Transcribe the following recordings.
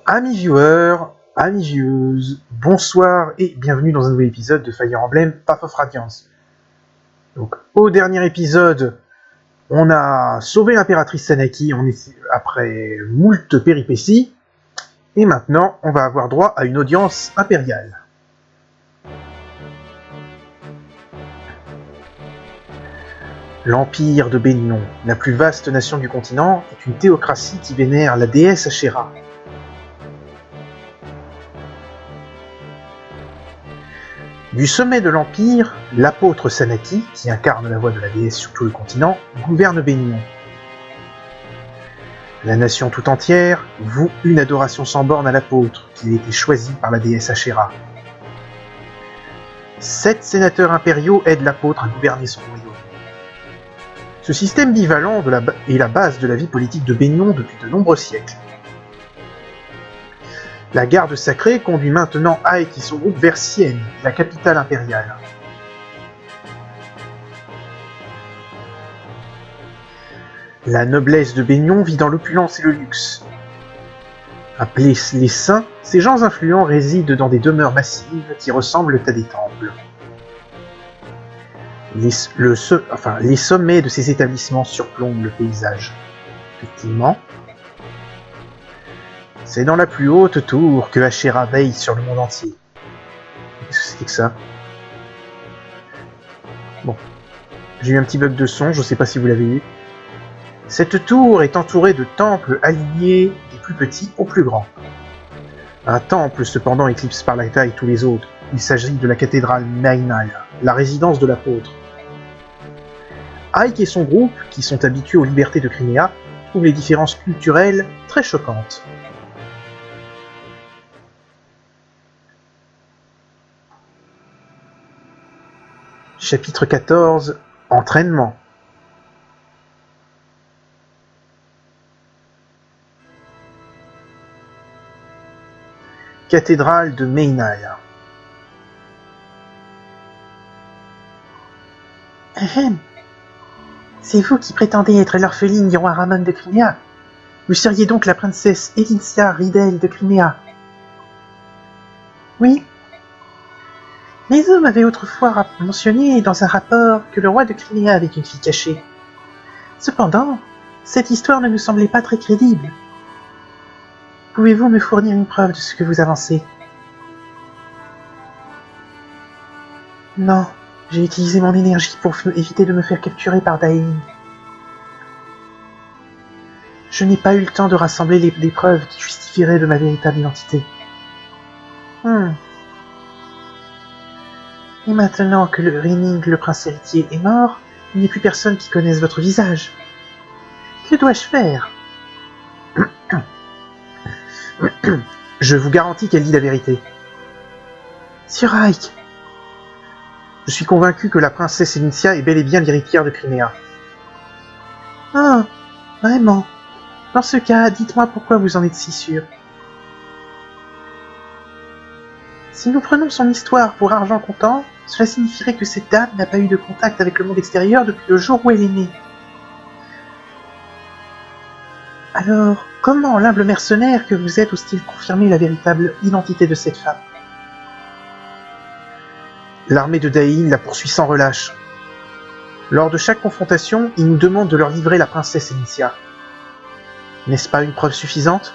Amis viewers, amis vieweuses, bonsoir et bienvenue dans un nouvel épisode de Fire Emblem Path of Radiance. Donc, au dernier épisode, on a sauvé l'impératrice Sanaki après moult péripéties, et maintenant, on va avoir droit à une audience impériale. L'Empire de Bénion, la plus vaste nation du continent, est une théocratie qui vénère la déesse Ashera. Du sommet de l'Empire, l'apôtre Sanaki, qui incarne la voix de la déesse sur tout le continent, gouverne Bénion. La nation tout entière voue une adoration sans borne à l'apôtre, qui a été choisi par la déesse Ashera. 7 sénateurs impériaux aident l'apôtre à gouverner son royaume. Ce système bivalent est la base de la vie politique de Bénion depuis de nombreux siècles. La garde sacrée conduit maintenant Ike et son groupe vers Sienne, la capitale impériale. La noblesse de Bénion vit dans l'opulence et le luxe. Appelés les saints, ces gens influents résident dans des demeures massives qui ressemblent à des temples. Les sommets de ces établissements surplombent le paysage. Effectivement, c'est dans la plus haute tour que Ashera veille sur le monde entier. Qu'est-ce que c'était que ça? Bon, j'ai eu un petit bug de son, je sais pas si vous l'avez eu. Cette tour est entourée de temples alignés des plus petits aux plus grands. Un temple cependant éclipse par la taille tous les autres. Il s'agit de la cathédrale Mainai, la résidence de l'apôtre. Ike et son groupe, qui sont habitués aux libertés de Crimea, trouvent les différences culturelles très choquantes. Chapitre 14 – Entraînement. Cathédrale de Mainai. C'est vous qui prétendez être l'orpheline du roi Ramon de Crimea. Vous seriez donc la princesse Elincia Ridel de Crimea. Oui. Les hommes avaient autrefois mentionné dans un rapport que le roi de Crimea avait une fille cachée. Cependant, cette histoire ne nous semblait pas très crédible. Pouvez-vous me fournir une preuve de ce que vous avancez? Non, j'ai utilisé mon énergie pour éviter de me faire capturer par Dain. Je n'ai pas eu le temps de rassembler des preuves qui justifieraient de ma véritable identité. Et maintenant que le Renning, le prince héritier, est mort, il n'y a plus personne qui connaisse votre visage. Que dois-je faire? Je vous garantis qu'elle dit la vérité. Sur Ike. Je suis convaincu que la princesse Elincia est bel et bien l'héritière de Crimea. Ah, vraiment? Dans ce cas, dites-moi pourquoi vous en êtes si sûr. Si nous prenons son histoire pour argent comptant, cela signifierait que cette dame n'a pas eu de contact avec le monde extérieur depuis le jour où elle est née. Alors, comment l'humble mercenaire que vous êtes ose-t-il confirmer la véritable identité de cette femme? L'armée de Dain la poursuit sans relâche. Lors de chaque confrontation, ils nous demandent de leur livrer la princesse Elincia. N'est-ce pas une preuve suffisante?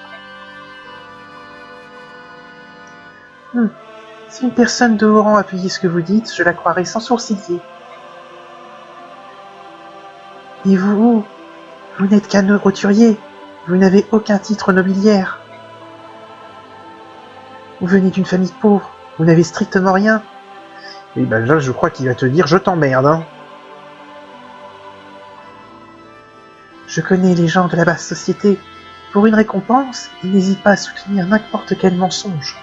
Si une personne de haut rang appuyait ce que vous dites, je la croirais sans sourciller. Et vous n'êtes qu'un roturier. Vous n'avez aucun titre nobiliaire. Vous venez d'une famille pauvre. Vous n'avez strictement rien. Et ben là, je crois qu'il va te dire « je t'emmerde ». Hein. Je connais les gens de la basse société. Pour une récompense, ils n'hésitent pas à soutenir n'importe quel mensonge.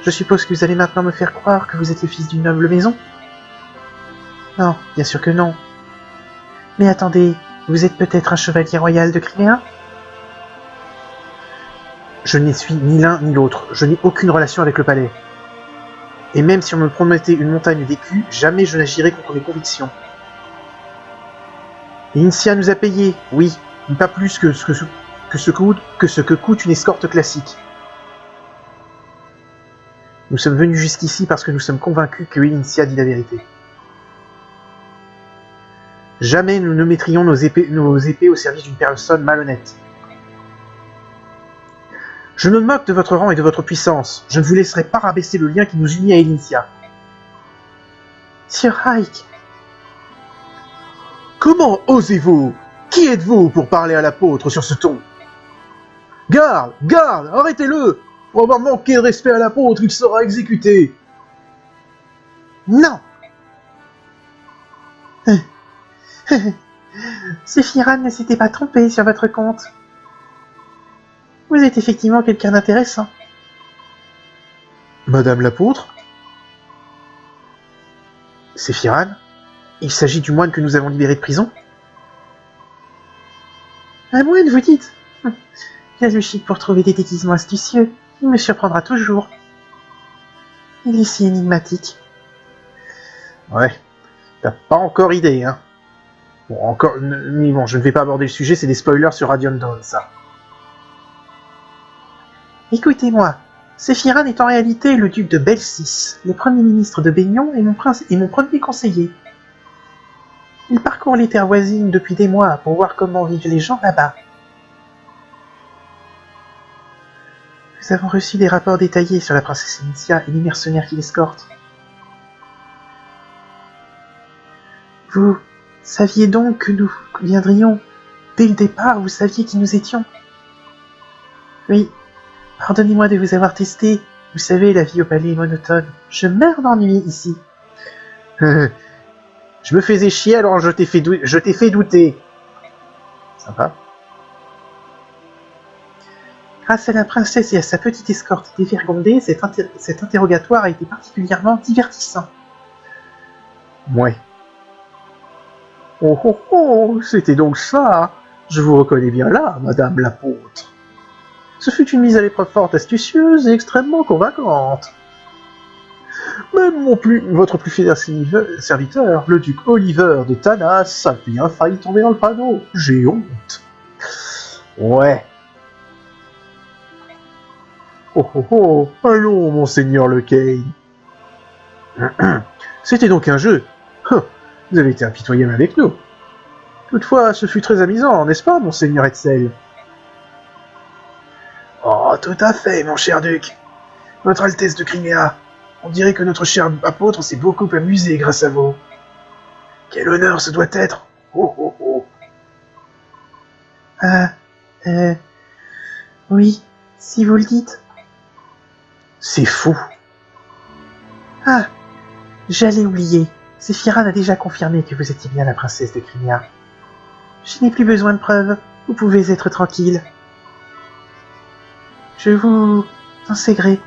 Je suppose que vous allez maintenant me faire croire que vous êtes le fils d'une noble maison? Non, bien sûr que non. Mais attendez, vous êtes peut-être un chevalier royal de Crimea? Je n'y suis ni l'un ni l'autre, je n'ai aucune relation avec le palais. Et même si on me promettait une montagne d'écus, jamais je n'agirais contre mes convictions. Initia nous a payé, oui, mais pas plus que ce que coûte une escorte classique. Nous sommes venus jusqu'ici parce que nous sommes convaincus que Initia dit la vérité. Jamais nous ne mettrions nos épées au service d'une personne malhonnête. Je me moque de votre rang et de votre puissance. Je ne vous laisserai pas rabaisser le lien qui nous unit à Initia. Sir Ike. Comment osez-vous? Qui êtes-vous pour parler à l'apôtre sur ce ton? Garde! Garde! Arrêtez-le! Pour avoir manqué de respect à l'apôtre, il sera exécuté! Non! Sephiran ne s'était pas trompé sur votre compte. Vous êtes effectivement quelqu'un d'intéressant. Madame l'apôtre? Sephiran? Il s'agit du moine que nous avons libéré de prison? Un moine, vous dites? Il a le chic pour trouver des déguisements astucieux. Il me surprendra toujours. Il est si énigmatique. Ouais, t'as pas encore idée, hein. Bon, mais bon, je ne vais pas aborder le sujet, c'est des spoilers sur Radiant Dawn, ça. Écoutez-moi, Sephiran est en réalité le duc de Belsis, le premier ministre de Baignon et mon premier conseiller. Il parcourt les terres voisines depuis des mois pour voir comment vivent les gens là-bas. Nous avons reçu des rapports détaillés sur la princesse Initia et les mercenaires qui l'escortent. Vous saviez donc que nous viendrions? Dès le départ, vous saviez qui nous étions? Oui, pardonnez-moi de vous avoir testé. Vous savez, la vie au palais est monotone. Je meurs d'ennui ici. Je me faisais chier, alors je t'ai fait douter. Sympa. Grâce à la princesse et à sa petite escorte dévergondée, cet interrogatoire a été particulièrement divertissant. Ouais. Oh oh oh, c'était donc ça. Je vous reconnais bien là, madame l'apôtre. Ce fut une mise à l'épreuve fort astucieuse et extrêmement convaincante. Même votre plus fidèle serviteur, le duc Oliver de Tanas, a bien failli tomber dans le panneau. J'ai honte. Ouais. Oh oh oh, allons, monseigneur Lequel. C'était donc un jeu. Vous avez été impitoyable avec nous. Toutefois, ce fut très amusant, n'est-ce pas, monseigneur Hetzel? Oh, tout à fait, mon cher duc. Votre Altesse de Crimea, on dirait que notre cher apôtre s'est beaucoup amusé grâce à vous. Quel honneur ce doit être. Oh oh oh. Oui, si vous le dites. C'est fou. Ah, j'allais oublier. Sephiran a déjà confirmé que vous étiez bien la princesse de Crimea. Je n'ai plus besoin de preuves. Vous pouvez être tranquille. Je vous en sais gré.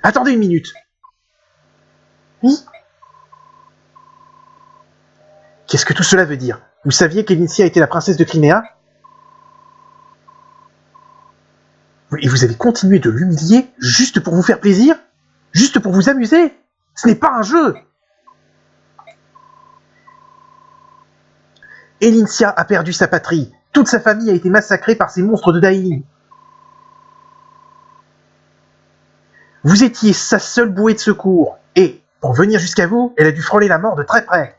Attendez une minute. Oui? Qu'est-ce que tout cela veut dire? Vous saviez qu'Initia était la princesse de Crimea? Et vous avez continué de l'humilier juste pour vous faire plaisir? Juste pour vous amuser? Ce n'est pas un jeu! Initia a perdu sa patrie. Toute sa famille a été massacrée par ces monstres de Daïn. Vous étiez sa seule bouée de secours. Et, pour venir jusqu'à vous, elle a dû frôler la mort de très près.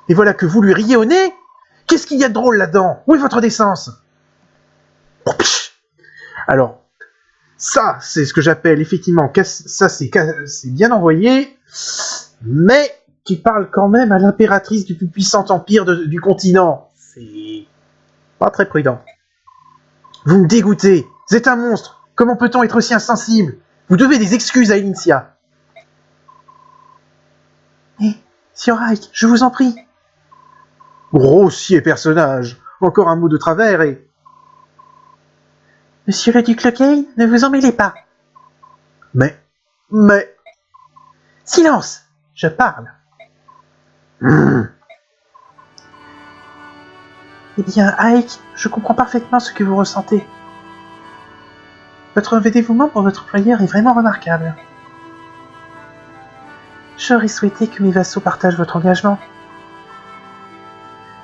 Et voilà que vous lui riez au nez? Qu'est-ce qu'il y a de drôle là-dedans? Où est votre décence? Alors, ça, c'est ce que j'appelle effectivement, ça c'est bien envoyé, mais qui parle quand même à l'impératrice du plus puissant empire du continent. C'est pas très prudent. Vous me dégoûtez, vous êtes un monstre, comment peut-on être aussi insensible? Vous devez des excuses à Initia. Sir Ike, je vous en prie. Grossier personnage, encore un mot de travers et... Monsieur le duc Lequel, ne vous en mêlez pas. Mais... Silence, je parle. Eh bien, Ike, je comprends parfaitement ce que vous ressentez. Votre dévouement pour votre employeur est vraiment remarquable. J'aurais souhaité que mes vassaux partagent votre engagement.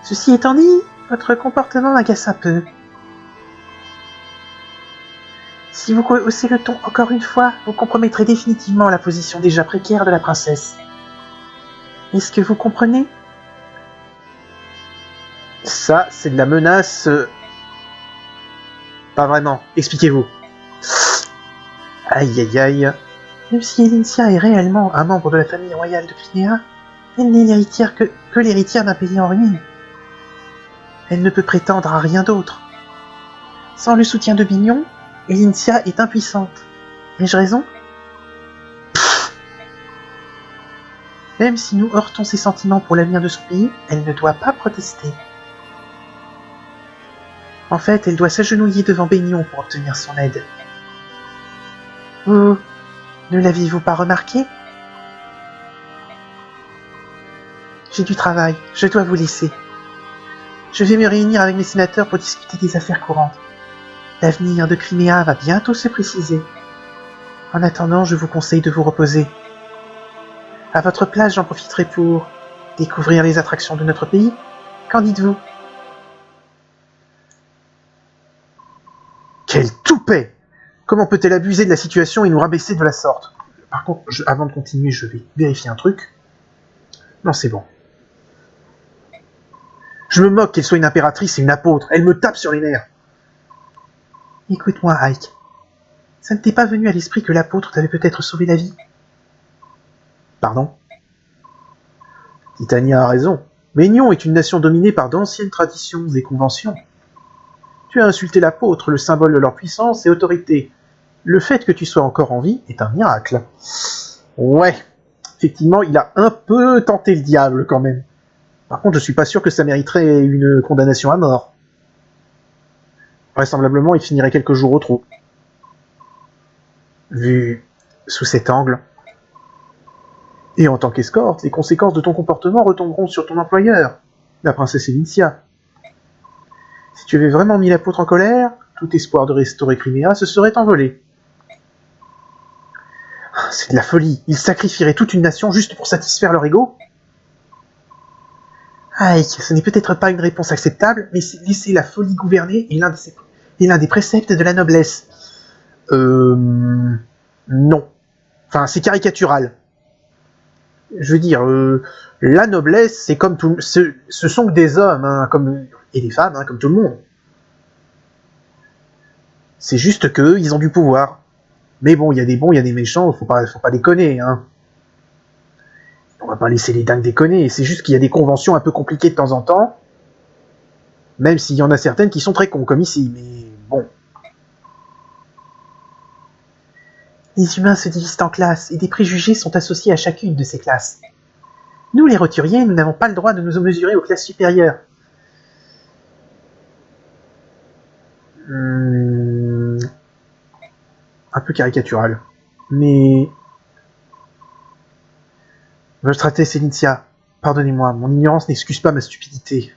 Ceci étant dit, votre comportement m'agace un peu. Si vous haussez le ton encore une fois, vous compromettrez définitivement la position déjà précaire de la princesse. Est-ce que vous comprenez? Ça, c'est de la menace... Pas vraiment. Expliquez-vous. Aïe aïe aïe. Même si Elincia est réellement un membre de la famille royale de Crynéa, elle n'est l'héritière que l'héritière d'un pays en ruine. Elle ne peut prétendre à rien d'autre. Sans le soutien de Bignon, Elincia est impuissante. Ai-je raison? Même si nous heurtons ses sentiments pour l'avenir de son pays, elle ne doit pas protester. En fait, elle doit s'agenouiller devant Bignon pour obtenir son aide. Vous ne l'aviez-vous pas remarqué? J'ai du travail, je dois vous laisser. Je vais me réunir avec mes sénateurs pour discuter des affaires courantes. L'avenir de Crynéa va bientôt se préciser. En attendant, je vous conseille de vous reposer. À votre place, j'en profiterai pour découvrir les attractions de notre pays. Qu'en dites-vous? Quel toupet! Comment peut-elle abuser de la situation et nous rabaisser de la sorte? Par contre, avant de continuer, je vais vérifier un truc. Non, c'est bon. Je me moque qu'elle soit une impératrice et une apôtre. Elle me tape sur les nerfs. Écoute-moi, Ike. Ça ne t'est pas venu à l'esprit que l'apôtre t'avait peut-être sauvé la vie? Pardon? Titania a raison. Maignon est une nation dominée par d'anciennes traditions et conventions. Tu as insulté l'apôtre, le symbole de leur puissance et autorité. Le fait que tu sois encore en vie est un miracle. Ouais, effectivement, il a un peu tenté le diable quand même. Par contre, je suis pas sûr que ça mériterait une condamnation à mort. Vraisemblablement, il finirait quelques jours au trou. Vu sous cet angle. Et en tant qu'escorte, les conséquences de ton comportement retomberont sur ton employeur, la princesse Elincia. Si tu avais vraiment mis l'apôtre en colère, tout espoir de restaurer Crynéa se serait envolé. C'est de la folie. Ils sacrifieraient toute une nation juste pour satisfaire leur ego? Ike, ce n'est peut-être pas une réponse acceptable, mais c'est laisser la folie gouverner est l'un des préceptes de la noblesse. Non. Enfin, c'est caricatural. Je veux dire, la noblesse, c'est comme tout... Ce sont que des hommes, hein, et des femmes, hein, comme tout le monde. C'est juste qu'eux, ils ont du pouvoir. Mais bon, il y a des bons, il y a des méchants, faut pas déconner, hein. On va pas laisser les dingues déconner, c'est juste qu'il y a des conventions un peu compliquées de temps en temps, même s'il y en a certaines qui sont très cons, comme ici, mais bon. Les humains se divisent en classes, et des préjugés sont associés à chacune de ces classes. Nous, les roturiers, nous n'avons pas le droit de nous mesurer aux classes supérieures. Un peu caricatural. Mais... Votre Altesse Elincia, pardonnez-moi, mon ignorance n'excuse pas ma stupidité.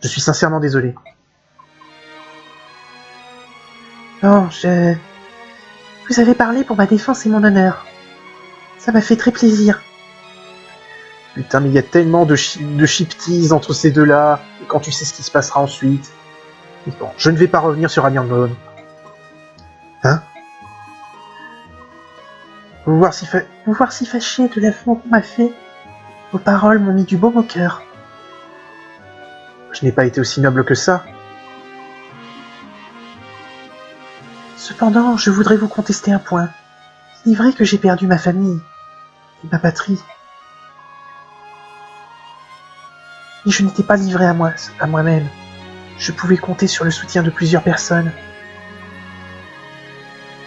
Je suis sincèrement désolé. Non, Vous avez parlé pour ma défense et mon honneur. Ça m'a fait très plaisir. Putain, mais il y a tellement de chiptease entre ces deux-là, et quand tu sais ce qui se passera ensuite... Bon, je ne vais pas revenir sur Amiangon. Hein? Vous voir si fâché de l'affront qu'on m'a fait, vos paroles m'ont mis du baume au cœur. Je n'ai pas été aussi noble que ça. Cependant, je voudrais vous contester un point. Il est vrai que j'ai perdu ma famille et ma patrie. Et je n'étais pas livré à moi-même. Je pouvais compter sur le soutien de plusieurs personnes.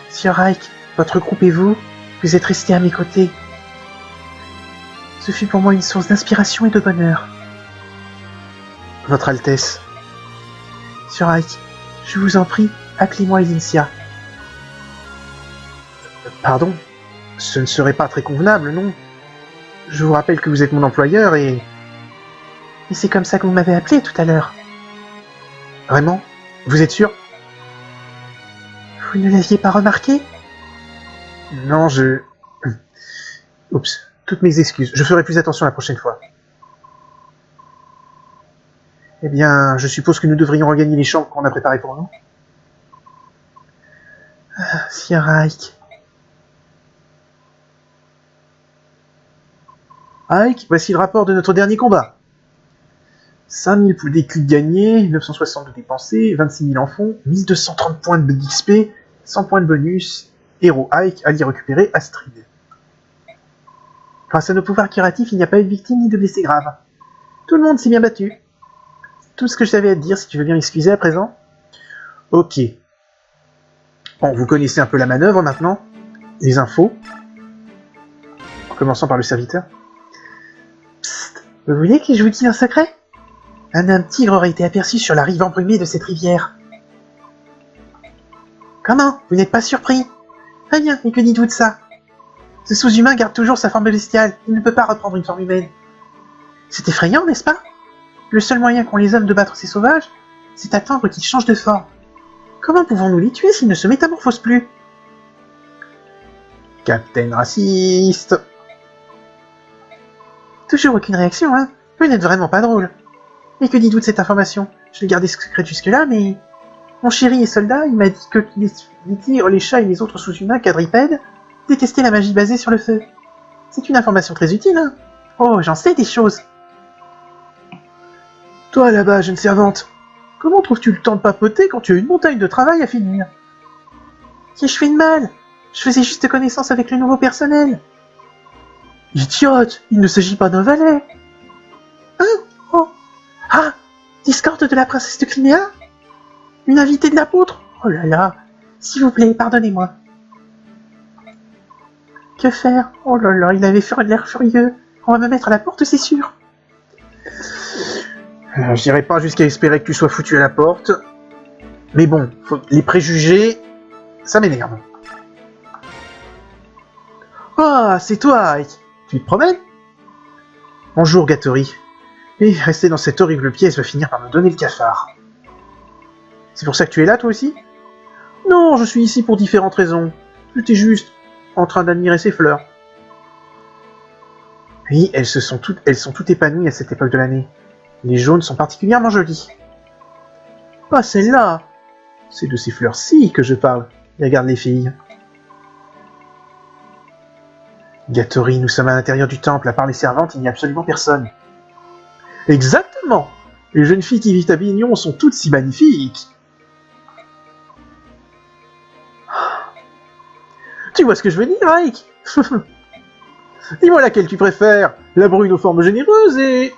Sir Ike, votre groupe et vous êtes restés à mes côtés. Ce fut pour moi une source d'inspiration et de bonheur. Votre Altesse. Sir Ike, je vous en prie, appelez-moi Elincia. Pardon? Ce ne serait pas très convenable, non? Je vous rappelle que vous êtes mon employeur et... Mais c'est comme ça que vous m'avez appelé tout à l'heure. Vraiment? Vous êtes sûr? Vous ne l'aviez pas remarqué? Non, Oups, toutes mes excuses. Je ferai plus attention la prochaine fois. Eh bien, je suppose que nous devrions regagner les champs qu'on a préparés pour nous. Sir Ike. Ike, voici le rapport de notre dernier combat. 5000 d'écus gagnés, 960 de dépensés, 26 000 en fonds, 1230 points de XP, 100 points de bonus. Héros Ike, allié récupéré, Astrid. Grâce à nos pouvoirs curatifs, il n'y a pas eu de victime ni de blessés graves. Tout le monde s'est bien battu. C'est tout ce que j'avais à te dire, si tu veux bien m'excuser à présent. Ok. Bon, vous connaissez un peu la manœuvre maintenant. Les infos. En commençant par le serviteur. Psst, vous voulez que je vous dise un secret? Un homme tigre aurait été aperçu sur la rive embrumée de cette rivière. Comment? Vous n'êtes pas surpris? Très bien, et que dites-vous de ça? Ce sous-humain garde toujours sa forme bestiale, il ne peut pas reprendre une forme humaine. C'est effrayant, n'est-ce pas? Le seul moyen qu'ont les hommes de battre ces sauvages, c'est attendre qu'ils changent de forme. Comment pouvons-nous les tuer s'ils ne se métamorphosent plus? Captain raciste. Toujours aucune réaction, hein? Vous n'êtes vraiment pas drôle. Et que dites-vous de cette information? Je l'ai gardée secrète jusque-là, mais... Mon chéri et soldat, il m'a dit que les tigres, les chats et les autres sous-humains quadripèdes détestaient la magie basée sur le feu. C'est une information très utile, hein? Oh, j'en sais des choses. Toi, là-bas, jeune servante, comment trouves-tu le temps de papoter quand tu as une montagne de travail à finir? Qu'ai-je fait de mal? Je faisais juste connaissance avec le nouveau personnel. Idiote, il ne s'agit pas d'un valet. Hein? Oh. Ah! Discorde de la princesse de Crimea? Une invitée de l'apôtre? Oh là là! S'il vous plaît, pardonnez-moi. Que faire? Oh là là, il avait l'air furieux. On va me mettre à la porte, c'est sûr. Je dirais pas jusqu'à espérer que tu sois foutu à la porte. Mais bon, les préjugés, ça m'énerve. Ah, c'est toi, Ike. Tu te promènes? Bonjour, Gattori. Et rester dans cette horrible pièce va finir par me donner le cafard. C'est pour ça que tu es là, toi aussi? Non, je suis ici pour différentes raisons. J'étais juste en train d'admirer ces fleurs. Oui, elles sont toutes épanouies à cette époque de l'année. Les jaunes sont particulièrement jolies. Pas celle-là. C'est de ces fleurs-ci que je parle. Regarde les filles. Gattori, nous sommes à l'intérieur du temple. À part les servantes, il n'y a absolument personne. Exactement. Les jeunes filles qui vivent à Bignon sont toutes si magnifiques. Tu vois ce que je veux dire, Ike? Dis-moi laquelle tu préfères. La brune aux formes généreuses et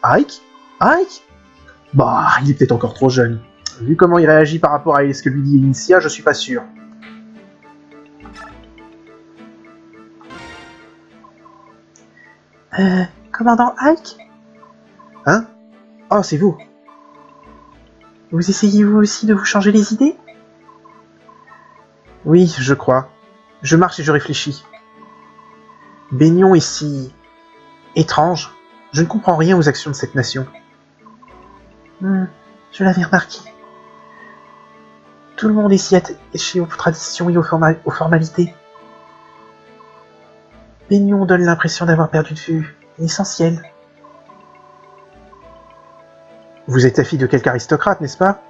Ike? Ike? Bah, il est peut-être encore trop jeune. Vu comment il réagit par rapport à ce que lui dit Initia, je suis pas sûr. Commandant Ike? Hein? Oh, c'est vous. Vous essayez vous aussi de vous changer les idées? Oui, je crois. Je marche et je réfléchis. Baignon est si... étrange. Je ne comprends rien aux actions de cette nation. Je l'avais remarqué. Tout le monde est si attaché aux traditions et aux formalités. Baignon donne l'impression d'avoir perdu de vue l'essentiel. Vous êtes la fille de quelque aristocrate, n'est-ce pas?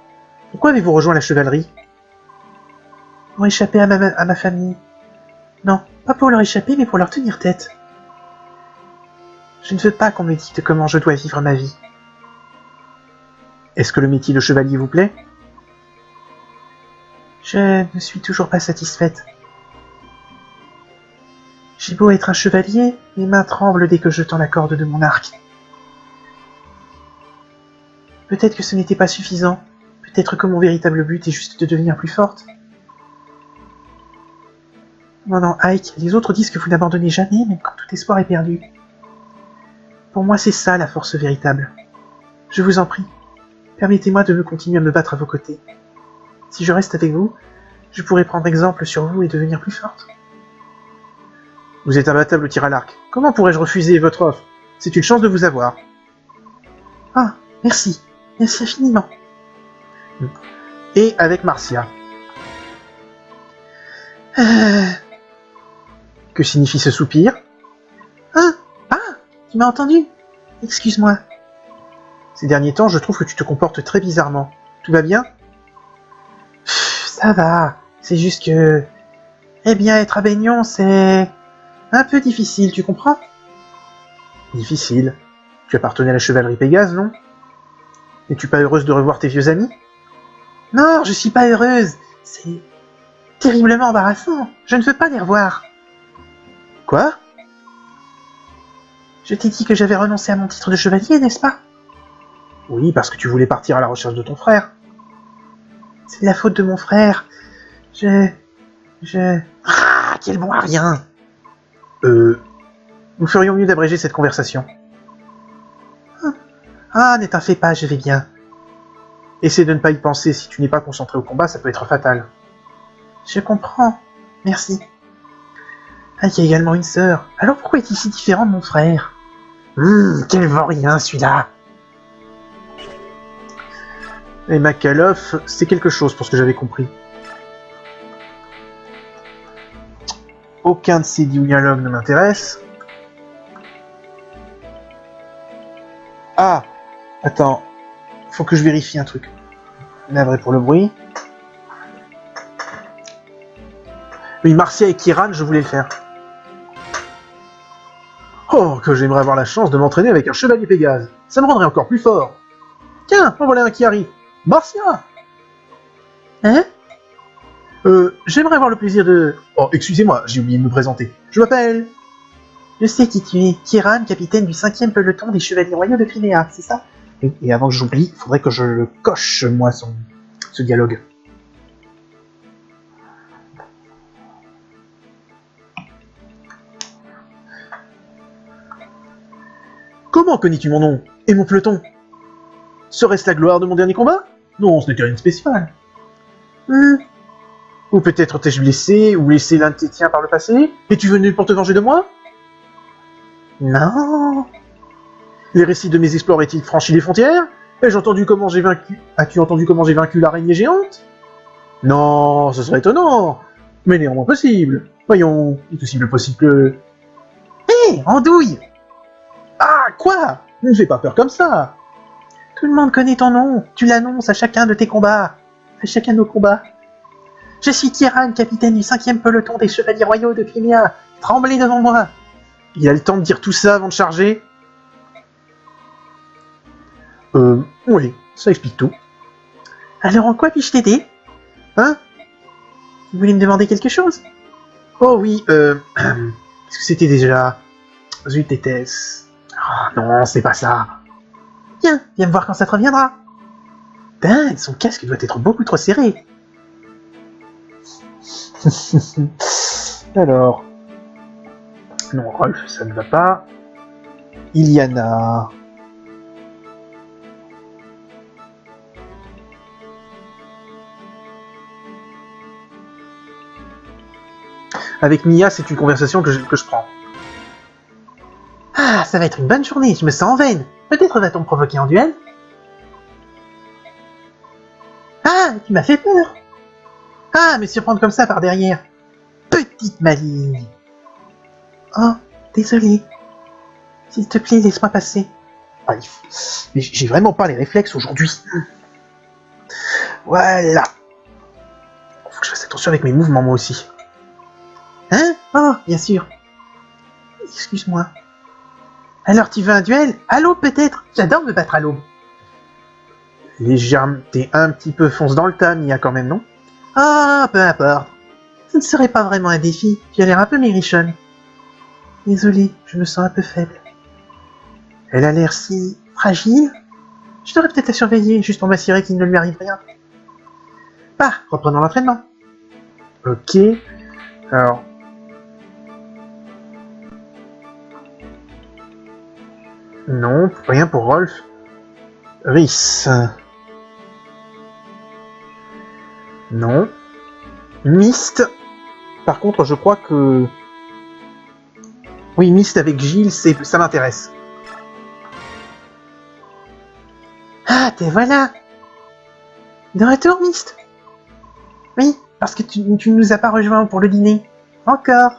Pourquoi avez-vous rejoint la chevalerie? Pour échapper à ma famille. Non, pas pour leur échapper, mais pour leur tenir tête. Je ne veux pas qu'on me dicte comment je dois vivre ma vie. Est-ce que le métier de chevalier vous plaît? Je ne suis toujours pas satisfaite. J'ai beau être un chevalier, mes mains tremblent dès que je tends la corde de mon arc. Peut-être que ce n'était pas suffisant. Peut-être que mon véritable but est juste de devenir plus forte. Non, Ike, les autres disent que vous n'abandonnez jamais, même quand tout espoir est perdu. Pour moi, c'est ça la force véritable. Je vous en prie, permettez-moi de continuer à me battre à vos côtés. Si je reste avec vous, je pourrai prendre exemple sur vous et devenir plus forte. Vous êtes imbattable au tir à l'arc. Comment pourrais-je refuser votre offre? C'est une chance de vous avoir. Ah, merci. Merci infiniment. Et avec Marcia. Que signifie ce soupir? Ah, tu m'as entendu? Excuse-moi. Ces derniers temps, je trouve que tu te comportes très bizarrement. Tout va bien? Ça va, c'est juste que... Eh bien, être à Baignon, c'est... un peu difficile, tu comprends? Difficile. Tu appartenais à la chevalerie Pégase, non? N'es-tu pas heureuse de revoir tes vieux amis? Non, je suis pas heureuse. C'est terriblement embarrassant. Je ne veux pas les revoir. Quoi? Je t'ai dit que j'avais renoncé à mon titre de chevalier, n'est-ce pas? Oui, parce que tu voulais partir à la recherche de ton frère. C'est de la faute de mon frère. Ah, quel bon à rien. Nous ferions mieux d'abréger cette conversation. Ah, ne t'en fais pas, je vais bien. Essaie de ne pas y penser, si tu n'es pas concentré au combat, ça peut être fatal. Je comprends. Merci. Ah, il y a également une sœur. Alors pourquoi est-il si différent de mon frère? Quel vaurien celui-là. Et Makhalof, c'est quelque chose pour ce que j'avais compris. Aucun de ces dialogues ne m'intéresse. Ah! Attends, faut que je vérifie un truc. Navré pour le bruit. Oui, Marcia et Kiran, je voulais le faire. Oh, que j'aimerais avoir la chance de m'entraîner avec un chevalier Pégase. Ça me rendrait encore plus fort. Tiens, en voilà un qui arrive. Marcia! Hein? J'aimerais avoir le plaisir de... Oh, excusez-moi, j'ai oublié de me présenter. Je m'appelle... Je sais qui tu es. Kiran, capitaine du 5e peloton des Chevaliers Royaux de Crynéa, c'est ça? Et avant que j'oublie, il faudrait que je le coche, moi, ce dialogue. Comment connais-tu mon nom? Et mon peloton? Serait-ce la gloire de mon dernier combat? Non, ce n'était rien de spécial. Ou peut-être t'ai-je blessé, ou laissé l'un de tes tiens par le passé? Es-tu venu pour te venger de moi? Non. Les récits de mes exploits auraient-ils franchi les frontières? Ai-je entendu comment j'ai vaincu... As-tu entendu comment j'ai vaincu l'araignée géante? Non, ce serait étonnant, mais néanmoins possible. Voyons, est aussi possible que... Hé, andouille! Ah, quoi? Ne me fais pas peur comme ça. Tout le monde connaît ton nom. Tu l'annonces à chacun de tes combats. À chacun de nos combats. Je suis Kiran, capitaine du 5e peloton des Chevaliers Royaux de Crynéa. Tremblez devant moi. Il a le temps de dire tout ça avant de charger? Oui, ça explique tout. Alors en quoi puis-je t'aider? Hein? Vous voulez me demander quelque chose? Oh oui, qu'est-ce que c'était déjà? Zut, était-ce... Ah non, c'est pas ça. Tiens, viens me voir quand ça te reviendra. Dingue, son casque doit être beaucoup trop serré. Alors... Non, Rolf, ça ne va pas. Iliana... Avec Mia, c'est une conversation que je prends. Ah, ça va être une bonne journée, je me sens en veine. Peut-être va-t-on me provoquer en duel? Ah, tu m'as fait peur. Ah, me surprendre comme ça par derrière. Petite maligne. Oh, désolé. S'il te plaît, laisse-moi passer. Ah, mais j'ai vraiment pas les réflexes aujourd'hui. Voilà. Faut que je fasse attention avec mes mouvements, moi aussi. Hein? Oh, bien sûr. Excuse-moi. Alors tu veux un duel? À l'aube peut-être? J'adore me battre à l'aube. Légèrement, t'es un petit peu fonce dans le tas, Mia, quand même, non? Ah, peu importe. Ce ne serait pas vraiment un défi. Tu as l'air un peu maigrichonne. Désolé, je me sens un peu faible. Elle a l'air si fragile. Je devrais peut-être la surveiller, juste pour m'assurer qu'il ne lui arrive rien. Bah, reprenons l'entraînement. Ok. Alors... Non, rien pour Rolf. Rhys. Non. Myst. Par contre, je crois que... Oui, Myst avec Gilles, ça m'intéresse. Ah, te voilà. De retour, Myst. Oui, parce que tu ne nous as pas rejoints pour le dîner. Encore.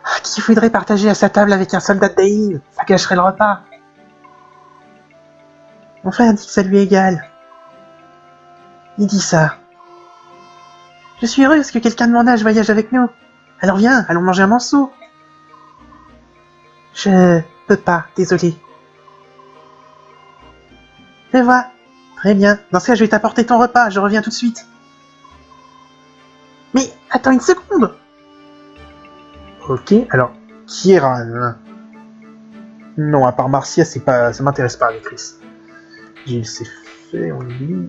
Ah, qui voudrait partager à sa table avec un soldat de Daïn? Ça gâcherait le repas. Mon frère dit que ça lui est égal. Il dit ça. Je suis heureuse que quelqu'un de mon âge voyage avec nous. Alors viens, allons manger un morceau. Je peux pas, désolé. Je vois. Très bien. Dans ce cas, je vais t'apporter ton repas. Je reviens tout de suite. Mais attends une seconde. Ok, alors, Kieran. Non, à part Marcia, c'est pas, ça m'intéresse pas avec Chris. Gilles, c'est fait, on oublie.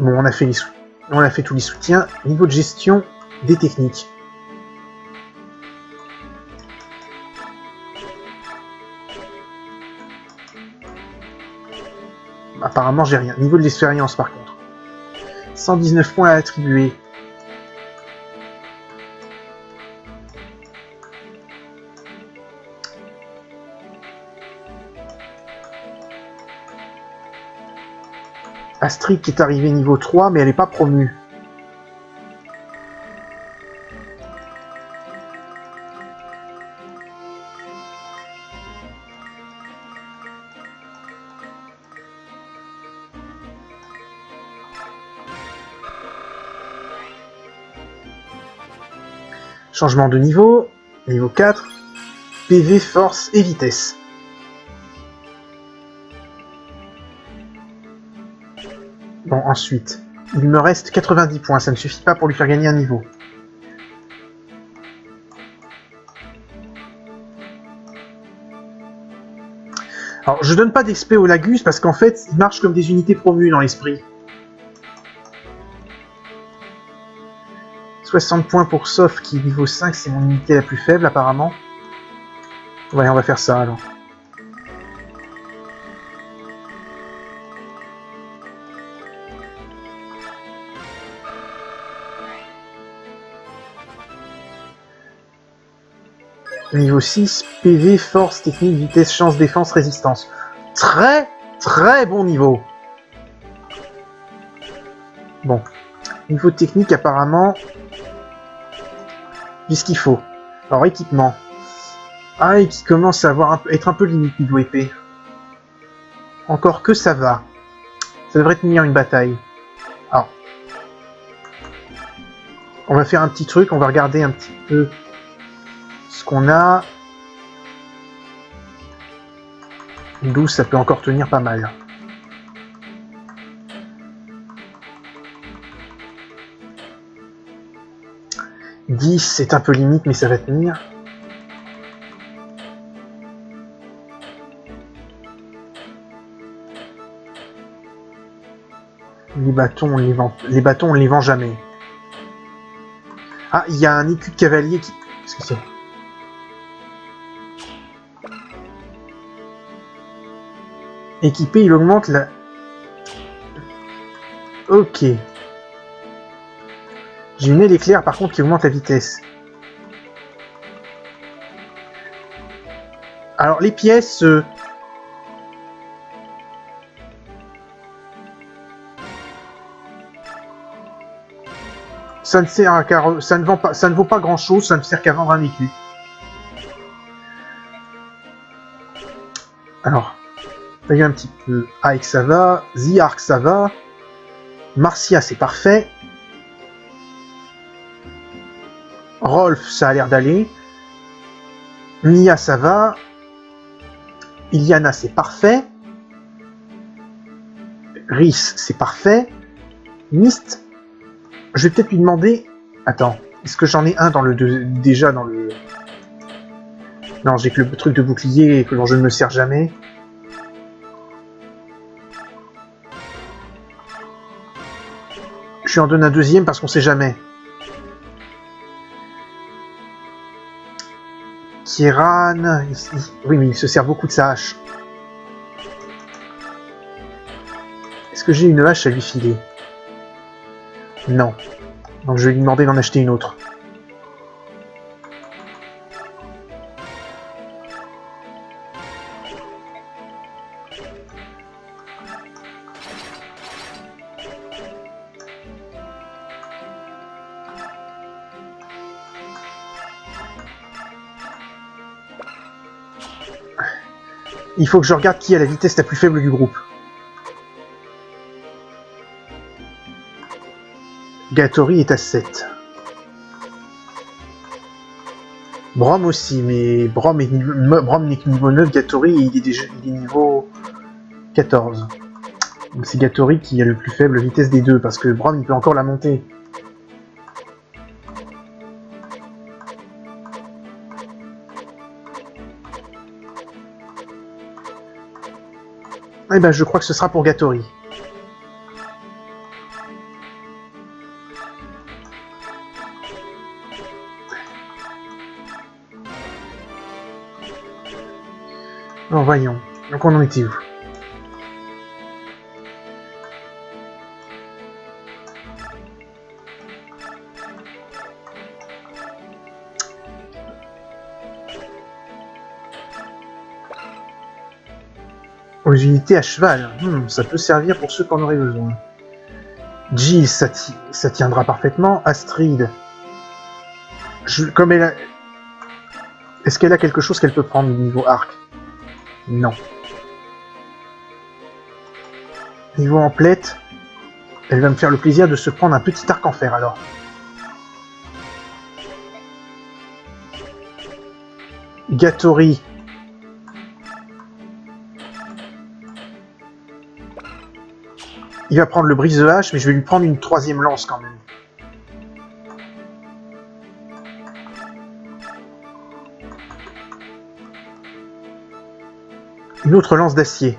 Bon, on a fait tous les soutiens. Niveau de gestion des techniques. Apparemment, j'ai rien. Niveau de l'expérience, par contre. 119 points à attribuer. Astrid qui est arrivée niveau 3, mais elle n'est pas promue. Changement de niveau, niveau 4, PV, force et vitesse. Bon, ensuite, il me reste 90 points, ça ne suffit pas pour lui faire gagner un niveau. Alors, je donne pas d'XP au Lagus parce qu'en fait, ils marchent comme des unités promues dans l'esprit. 60 points pour Soph qui est niveau 5, c'est mon unité la plus faible apparemment. Ouais, on va faire ça alors. Niveau 6, PV, force, technique, vitesse, chance, défense, résistance. Très, très bon niveau. Bon. Niveau technique, apparemment, j'ai ce qu'il faut. Alors, équipement. Ah, et qui commence à être un peu limite niveau épée. Encore que ça va. Ça devrait tenir une bataille. Alors. On va faire un petit truc, on va regarder un petit peu ce qu'on a. 12, ça peut encore tenir pas mal. « 10, c'est un peu limite, mais ça va tenir. » Les bâtons, on les vend jamais. Ah, il y a un écu de cavalier qui... Qu'est-ce que c'est ? Équipé, il augmente la... Ok. J'ai une aile éclair par contre qui augmente la vitesse. Alors les pièces... ça ne sert à ça ne vaut pas grand chose, ça ne sert qu'à vendre un écu. Alors, voyons un petit peu. Ike ça va, Ziark ça va, Marcia c'est parfait. Rolf, ça a l'air d'aller. Mia, ça va. Iliana, c'est parfait. Rhys, c'est parfait. Myst, je vais peut-être lui demander... Attends, est-ce que j'en ai un dans le... déjà dans le... Non, j'ai que le truc de bouclier que dont je ne me sers jamais. Je lui en donne un deuxième parce qu'on sait jamais. Kieran, ici. Oui, mais il se sert beaucoup de sa hache. Est-ce que j'ai une hache à lui filer? Non. Donc je vais lui demander d'en acheter une autre. Il faut que je regarde qui a la vitesse la plus faible du groupe. Gatori est à 7. Brom aussi, mais Brom n'est que niveau 9, Gatori il est niveau 14. Donc c'est Gatori qui a le plus faible vitesse des deux, parce que Brom il peut encore la monter. Eh ben je crois que ce sera pour Gatori. Alors voyons, donc on en était où? Aux unités à cheval, ça peut servir pour ceux qui en auraient besoin. Jill, ça tiendra parfaitement. Astrid, comme elle a... Est-ce qu'elle a quelque chose qu'elle peut prendre au niveau arc? Non. Niveau emplette, elle va me faire le plaisir de se prendre un petit arc en fer alors. Gatori. Il va prendre le brise-hache, mais je vais lui prendre une troisième lance quand même. Une autre lance d'acier.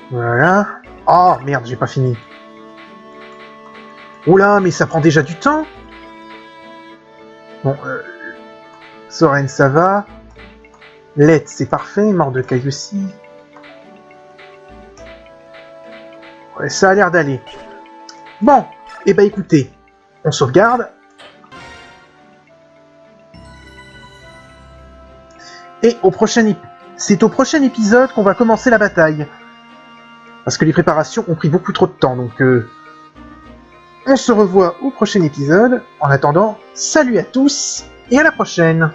Voilà. Oh merde, j'ai pas fini. Oula, mais ça prend déjà du temps. Bon, Soren, ça va. Let, c'est parfait. Mordecai aussi. Ouais, ça a l'air d'aller. Bon, et bah écoutez, on sauvegarde. Et c'est au prochain épisode qu'on va commencer la bataille. Parce que les préparations ont pris beaucoup trop de temps, donc on se revoit au prochain épisode. En attendant, salut à tous et à la prochaine.